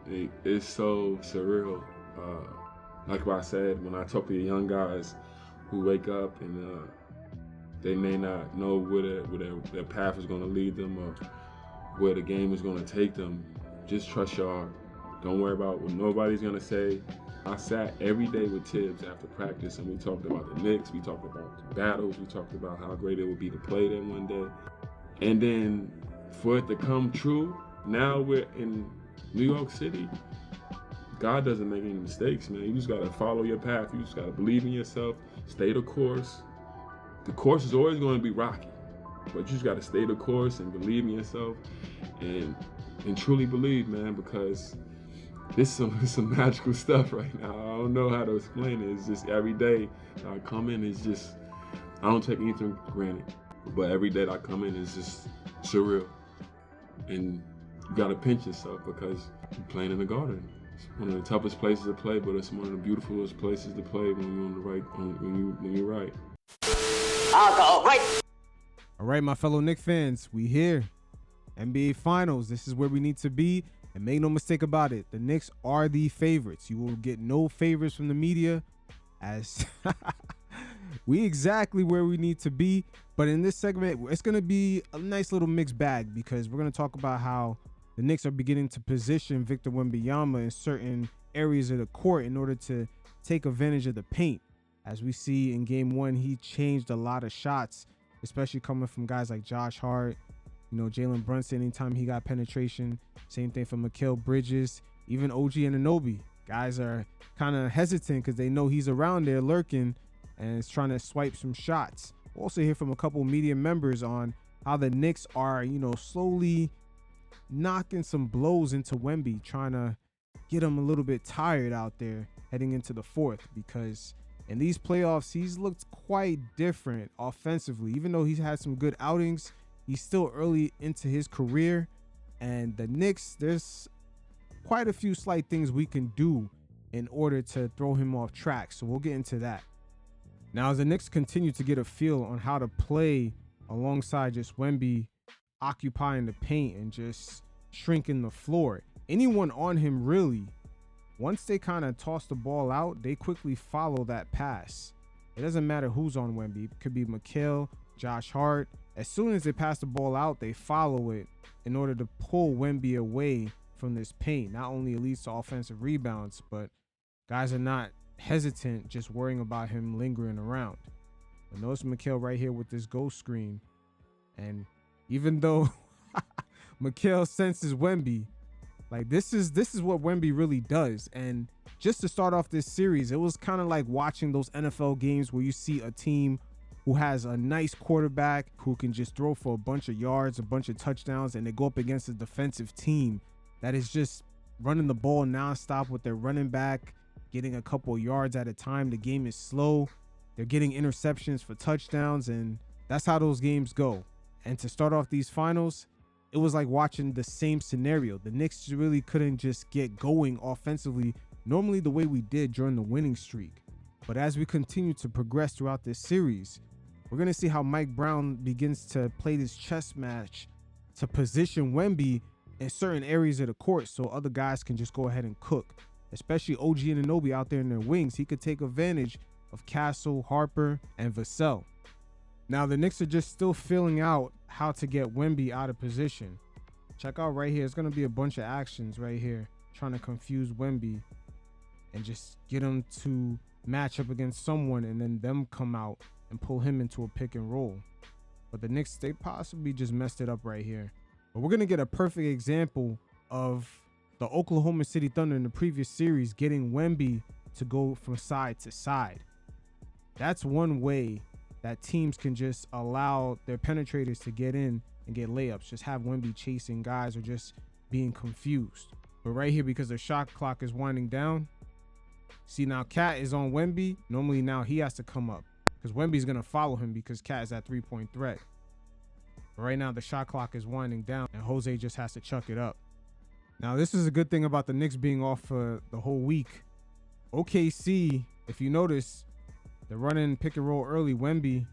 It's so surreal. Like what I said, when I talk to the young guys who wake up and they may not know where their path is going to lead them or where the game is going to take them, just trust your heart. Don't worry about what nobody's going to say. I sat every day with Tibbs after practice and we talked about the Knicks, we talked about the battles, we talked about how great it would be to play there one day. And then for it to come true, now we're in New York City. God doesn't make any mistakes, man. You just gotta follow your path. You just gotta believe in yourself, stay the course. The course is always gonna be rocky, but you just gotta stay the course and believe in yourself and truly believe, man, because this is some magical stuff right now. I don't know how to explain it. It's just every day I come in, it's just, I don't take anything for granted. But every day that I come in is just surreal. And you gotta pinch yourself because you're playing in the Garden. It's one of the toughest places to play, but it's one of the beautifulest places to play when you're on the right, when you're right. Alcohol, right? All right, my fellow Knicks fans, we here. NBA Finals. This is where we need to be. And make no mistake about it, the Knicks are the favorites. You will get no favors from the media as we exactly where we need to be. But in this segment, it's going to be a nice little mixed bag because we're going to talk about how the Knicks are beginning to position Victor Wembanyama in certain areas of the court in order to take advantage of the paint. As we see in game one, he changed a lot of shots, especially coming from guys like Josh Hart, Jalen Brunson, anytime he got penetration. Same thing for Mikal Bridges, even OG Anunoby. Guys are kind of hesitant because they know he's around there lurking and is trying to swipe some shots. We'll also hear from a couple media members on how the Knicks are, slowly knocking some blows into Wemby, trying to get him a little bit tired out there heading into the fourth, because in these playoffs, he's looked quite different offensively. Even though he's had some good outings, he's still early into his career. And the Knicks, there's quite a few slight things we can do in order to throw him off track. So we'll get into that. Now, as the Knicks continue to get a feel on how to play alongside just Wemby occupying the paint and just shrinking the floor, anyone on him really, once they kind of toss the ball out, they quickly follow that pass. It doesn't matter who's on Wemby. It could be Mikal, Josh Hart. As soon as they pass the ball out, they follow it in order to pull Wemby away from this paint. Not only it leads to offensive rebounds, but guys are not hesitant just worrying about him lingering around. But notice Mikal right here with this ghost screen. And even though Mikal senses Wemby, like this is what Wemby really does. And just to start off this series, it was kind of like watching those NFL games where you see a team who has a nice quarterback who can just throw for a bunch of yards, a bunch of touchdowns, and they go up against a defensive team that is just running the ball nonstop with their running back, getting a couple yards at a time. The game is slow. They're getting interceptions for touchdowns, and that's how those games go. And to start off these finals, it was like watching the same scenario. The Knicks really couldn't just get going offensively normally the way we did during the winning streak. But as we continue to progress throughout this series, we're going to see how Mike Brown begins to play this chess match to position Wemby in certain areas of the court so other guys can just go ahead and cook, especially OG Anunoby out there in their wings. He could take advantage of Castle, Harper, and Vassell. Now, the Knicks are just still filling out how to get Wemby out of position. Check out right here. It's going to be a bunch of actions right here trying to confuse Wemby and just get him to match up against someone and then them come out and pull him into a pick and roll. But the Knicks, they possibly just messed it up right here. But we're going to get a perfect example of the Oklahoma City Thunder in the previous series getting Wemby to go from side to side. That's one way that teams can just allow their penetrators to get in and get layups. Just have Wemby chasing guys or just being confused. But right here, because the shot clock is winding down, see now Cat is on Wemby. Normally now he has to come up because Wemby's going to follow him because Cat is that three-point threat. But right now the shot clock is winding down and Jose just has to chuck it up. Now this is a good thing about the Knicks being off for the whole week. OKC, if you notice, they're running pick and roll early. Wemby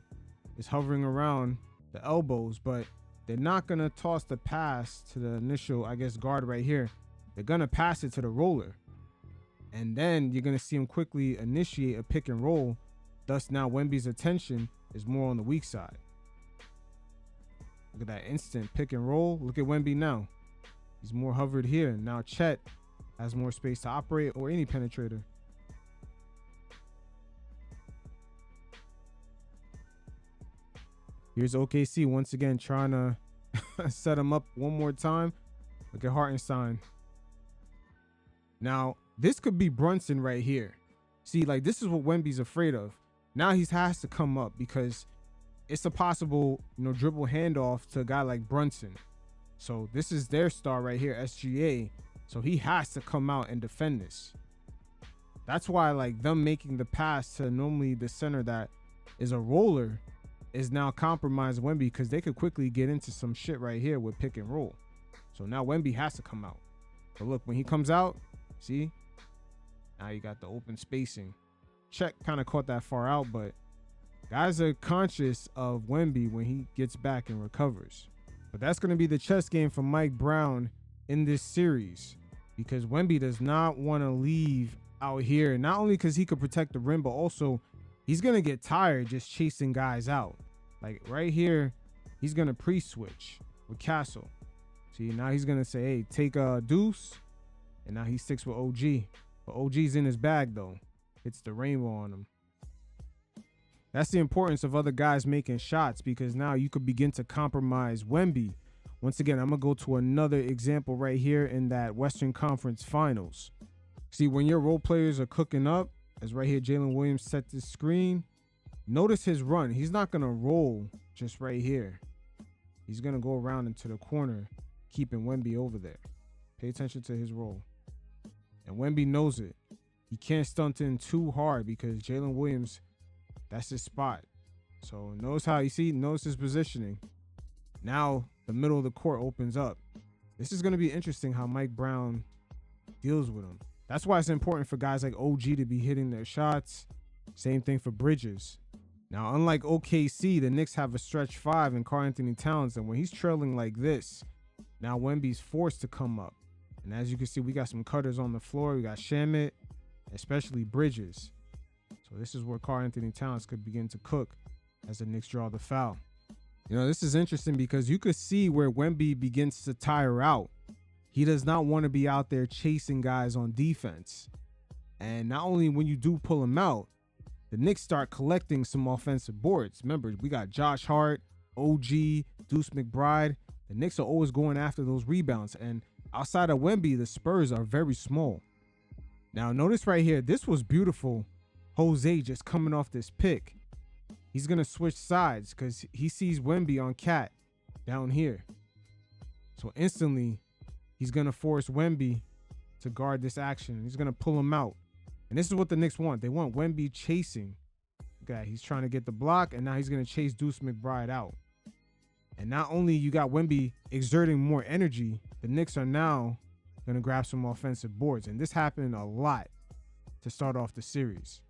is hovering around the elbows, but they're not going to toss the pass to the initial, guard right here. they're going to pass it to the roller. And then you're going to see him quickly initiate a pick and roll. Thus, now Wemby's attention is more on the weak side. Look at that instant pick and roll. Look at Wemby now. He's more hovered here. Now Chet has more space to operate, or any penetrator. Here's OKC once again trying to set him up one more time. Look at Hartenstein. Now, this could be Brunson right here. See, like, this is what Wemby's afraid of. Now he has to come up because it's a possible, dribble handoff to a guy like Brunson. So this is their star right here, SGA. So he has to come out and defend this. That's why, like, them making the pass to normally the center that is a roller is now compromised Wemby, because they could quickly get into some shit right here with pick and roll. So now Wemby has to come out. But look, when he comes out, see? Now you got the open spacing. Chet kind of caught that far out, but guys are conscious of Wemby when he gets back and recovers. But that's going to be the chess game for Mike Brown in this series, because Wemby does not want to leave out here, not only because he could protect the rim, but also he's going to get tired just chasing guys out. Like right here, he's going to pre-switch with Castle. See, now he's going to say, hey, take a deuce. And now he sticks with OG. But OG's in his bag, though. Hits the rainbow on him. That's the importance of other guys making shots, because now you could begin to compromise Wemby. Once again, I'm going to go to another example right here in that Western Conference Finals. See, when your role players are cooking up, as right here, Jalen Williams set this screen. Notice his run. He's not going to roll just right here. He's going to go around into the corner, keeping Wemby over there. Pay attention to his roll. And Wemby knows it. He can't stunt in too hard because Jalen Williams, that's his spot. So notice how you see, notice his positioning. Now the middle of the court opens up. This is going to be interesting how Mike Brown deals with him. That's why it's important for guys like OG to be hitting their shots. Same thing for Bridges. Now, unlike OKC, the Knicks have a stretch five in Karl-Anthony Towns, and when he's trailing like this, now Wemby's forced to come up. And as you can see, we got some cutters on the floor. We got Shamet, especially Bridges. So this is where Karl-Anthony Towns could begin to cook as the Knicks draw the foul. This is interesting because you could see where Wemby begins to tire out. He does not want to be out there chasing guys on defense. And not only when you do pull him out, the Knicks start collecting some offensive boards. Remember, we got Josh Hart, OG, Deuce McBride. The Knicks are always going after those rebounds. And outside of Wemby, the Spurs are very small. Now, notice right here, this was beautiful. Jose just coming off this pick. He's going to switch sides because he sees Wemby on Cat down here. So instantly, he's going to force Wemby to guard this action. He's going to pull him out. And this is what the Knicks want. They want Wemby chasing. Okay, he's trying to get the block, and now he's going to chase Deuce McBride out. And not only you got Wemby exerting more energy, the Knicks are now going to grab some offensive boards. And this happened a lot to start off the series.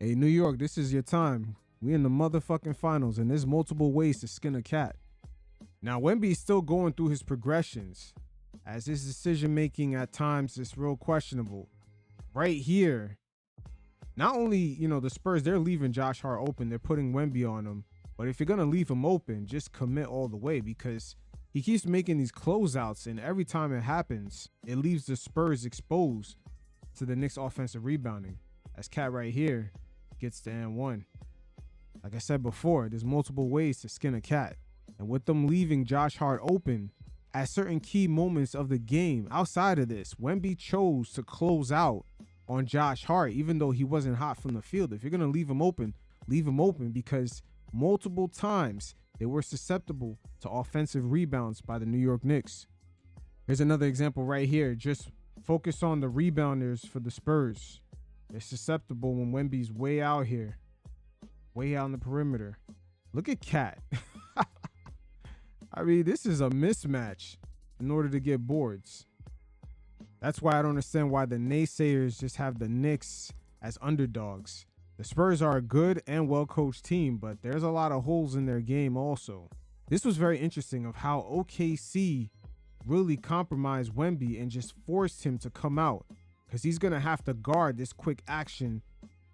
Hey, New York, this is your time. We in the motherfucking finals, and there's multiple ways to skin a cat. Now, Wemby's still going through his progressions, as his decision-making at times is real questionable. Right here, not only, the Spurs, they're leaving Josh Hart open. They're putting Wemby on him. But if you're going to leave him open, just commit all the way, because he keeps making these closeouts, and every time it happens, it leaves the Spurs exposed to the Knicks offensive rebounding, as Cat right here gets the and-one. Like I said before, there's multiple ways to skin a cat. And with them leaving Josh Hart open at certain key moments of the game, outside of this, Wemby chose to close out on Josh Hart, even though he wasn't hot from the field. If you're going to leave him open, because multiple times they were susceptible to offensive rebounds by the New York Knicks. Here's another example right here. Just focus on the rebounders for the Spurs. They're susceptible when Wemby's way out here, way out on the perimeter. Look at Cat. I mean, this is a mismatch in order to get boards. That's why I don't understand why the naysayers just have the Knicks as underdogs. The Spurs are a good and well-coached team, but there's a lot of holes in their game also. This was very interesting of how OKC really compromised Wemby and just forced him to come out, because he's going to have to guard this quick action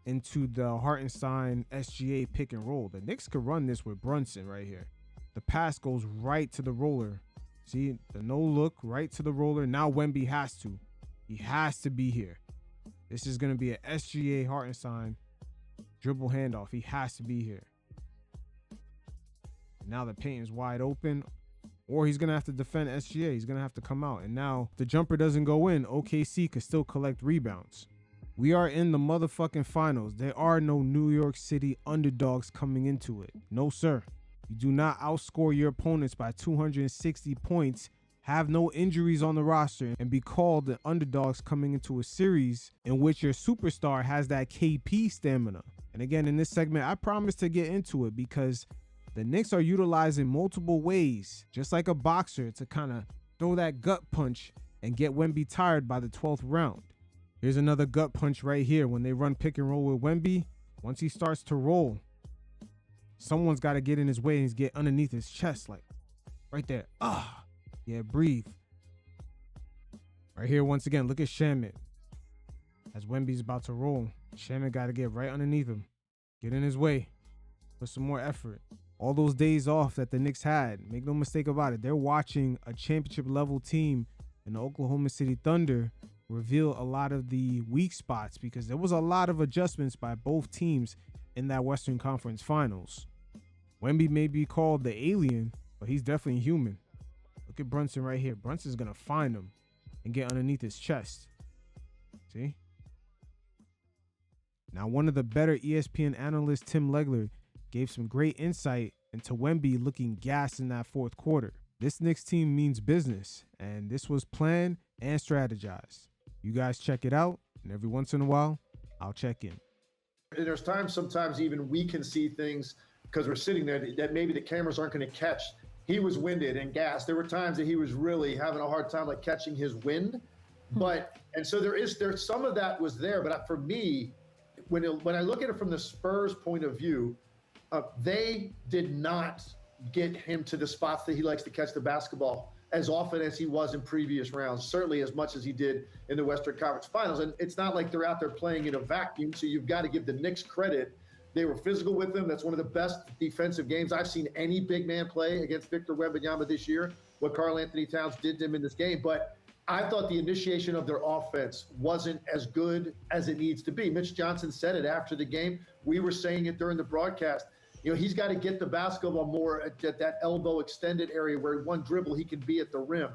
into the Hartenstein SGA pick and roll. The Knicks could run this with Brunson right here. The pass goes right to the roller. See, the no look right to the roller. Now Wemby has to. He has to be here. This is going to be an SGA Hartenstein dribble handoff. He has to be here. And now the paint is wide open, or he's going to have to defend SGA. He's going to have to come out. And now if the jumper doesn't go in, OKC could still collect rebounds. We are in the motherfucking finals. There are no New York City underdogs coming into it. No, sir. You do not outscore your opponents by 260 points, have no injuries on the roster, and be called the underdogs coming into a series in which your superstar has that KP stamina. And again, in this segment, I promise to get into it because the Knicks are utilizing multiple ways, just like a boxer, to kind of throw that gut punch and get Wemby tired by the 12th round. Here's another gut punch right here when they run pick and roll with Wemby. Once he starts to roll, someone's got to get in his way and get underneath his chest, like right there. Yeah, breathe. Right here, once again, look at Shamet. As Wemby's about to roll, Shamet got to get right underneath him, get in his way, put some more effort. All those days off that the Knicks had, make no mistake about it, they're watching a championship level team in the Oklahoma City Thunder reveal a lot of the weak spots, because there was a lot of adjustments by both teams in that Western Conference Finals. Wemby may be called the alien, but he's definitely human. Look at Brunson right here. Brunson's going to find him and get underneath his chest. See? Now, one of the better ESPN analysts, Tim Legler, gave some great insight into Wemby looking gassed in that fourth quarter. This Knicks team means business, and this was planned and strategized. You guys check it out, and every once in a while, I'll check in. And there's times, sometimes even we can see things because we're sitting there that maybe the cameras aren't going to catch. He was winded and gassed. There were times that he was really having a hard time like catching his wind. And so there's some of that was there. But for me, when I look at it from the Spurs point of view, they did not get him to the spots that he likes to catch the basketball as often as he was in previous rounds, certainly as much as he did in the Western Conference Finals. And it's not like they're out there playing in a vacuum, so you've got to give the Knicks credit. They were physical with him. That's one of the best defensive games I've seen any big man play against Victor Wembanyama this year, what Karl-Anthony Towns did to him in this game. But I thought the initiation of their offense wasn't as good as it needs to be. Mitch Johnson said it after the game. We were saying it during the broadcast. You know, he's got to get the basketball more at that elbow extended area where one dribble he can be at the rim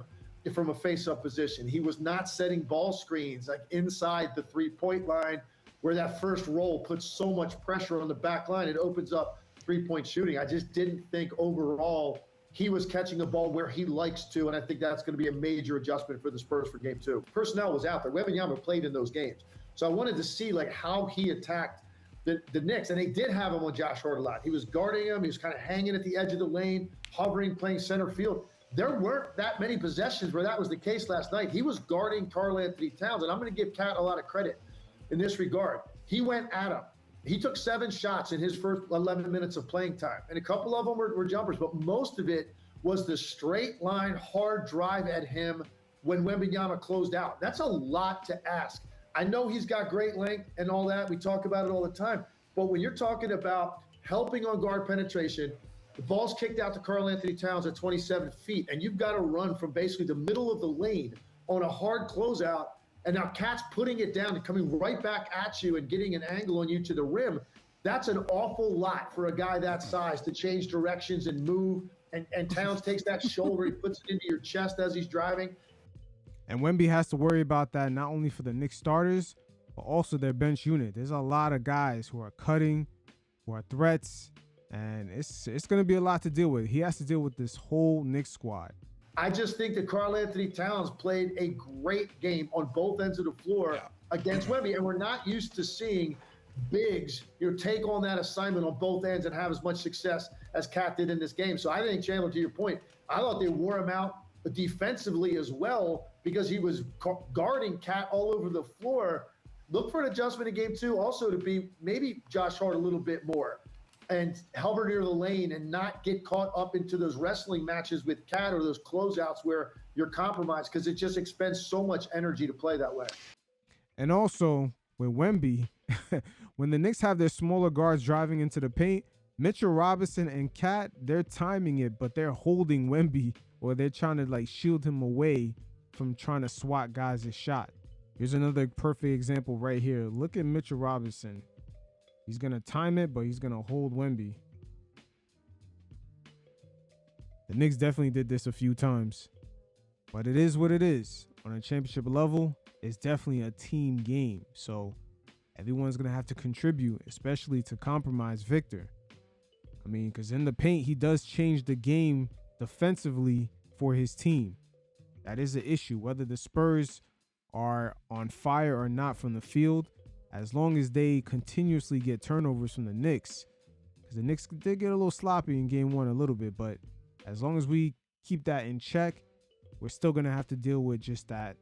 from a face-up position. He was not setting ball screens like inside the three-point line where that first roll puts so much pressure on the back line. It opens up three-point shooting. I just didn't think overall he was catching the ball where he likes to, and I think that's going to be a major adjustment for the Spurs for Game 2. Personnel was out there. Wembanyama played in those games. So I wanted to see like how he attacked the Knicks, and they did have him on Josh Hart a lot. He was guarding him. He was kind of hanging at the edge of the lane, hovering, playing center field. There weren't that many possessions where that was the case last night. He was guarding Karl-Anthony Towns, and I'm going to give Cat a lot of credit in this regard. He went at him. He took 7 shots in his first 11 minutes of playing time, and a couple of them were jumpers, but most of it was the straight line, hard drive at him when Wembanyama closed out. That's a lot to ask. I know he's got great length and all that. We talk about it all the time. But when you're talking about helping on guard penetration, the ball's kicked out to Karl-Anthony Towns at 27 feet, and you've got to run from basically the middle of the lane on a hard closeout, and now Cat's putting it down and coming right back at you and getting an angle on you to the rim. That's an awful lot for a guy that size to change directions and move. And Towns takes that shoulder, he puts it into your chest as he's driving. And Wemby has to worry about that not only for the Knicks starters, but also their bench unit. There's a lot of guys who are cutting, who are threats, and it's going to be a lot to deal with. He has to deal with this whole Knicks squad. I just think that Karl-Anthony Towns played a great game on both ends of the floor against Wemby, and we're not used to seeing bigs take on that assignment on both ends and have as much success as Cat did in this game. So I think, Chandler, to your point, I thought they wore him out defensively as well because he was guarding Cat all over the floor. Look for an adjustment in Game 2 also to be maybe Josh Hart a little bit more. and hover near the lane and not get caught up into those wrestling matches with Cat or those closeouts where you're compromised, because it just expends so much energy to play that way. And also with Wemby, when the Knicks have their smaller guards driving into the paint, Mitchell Robinson and Cat, they're timing it, but they're holding Wemby, or they're trying to like shield him away from trying to swat guys' shot. Here's another perfect example right here. Look at Mitchell Robinson. He's going to time it, but he's going to hold Wemby. The Knicks definitely did this a few times. But it is what it is. On a championship level, it's definitely a team game. So everyone's going to have to contribute, especially to compromise Victor. I mean, because in the paint, he does change the game defensively for his team. That is an issue. Whether the Spurs are on fire or not from the field, as long as they continuously get turnovers from the Knicks, because the Knicks did get a little sloppy in game one a little bit, but as long as we keep that in check, we're still going to have to deal with just that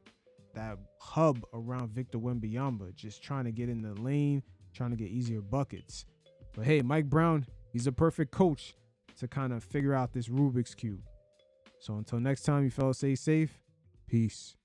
hub around Victor Wembanyama, just trying to get in the lane, trying to get easier buckets. But hey, Mike Brown, he's a perfect coach to kind of figure out this Rubik's Cube. So until next time, you fellas, stay safe. Peace.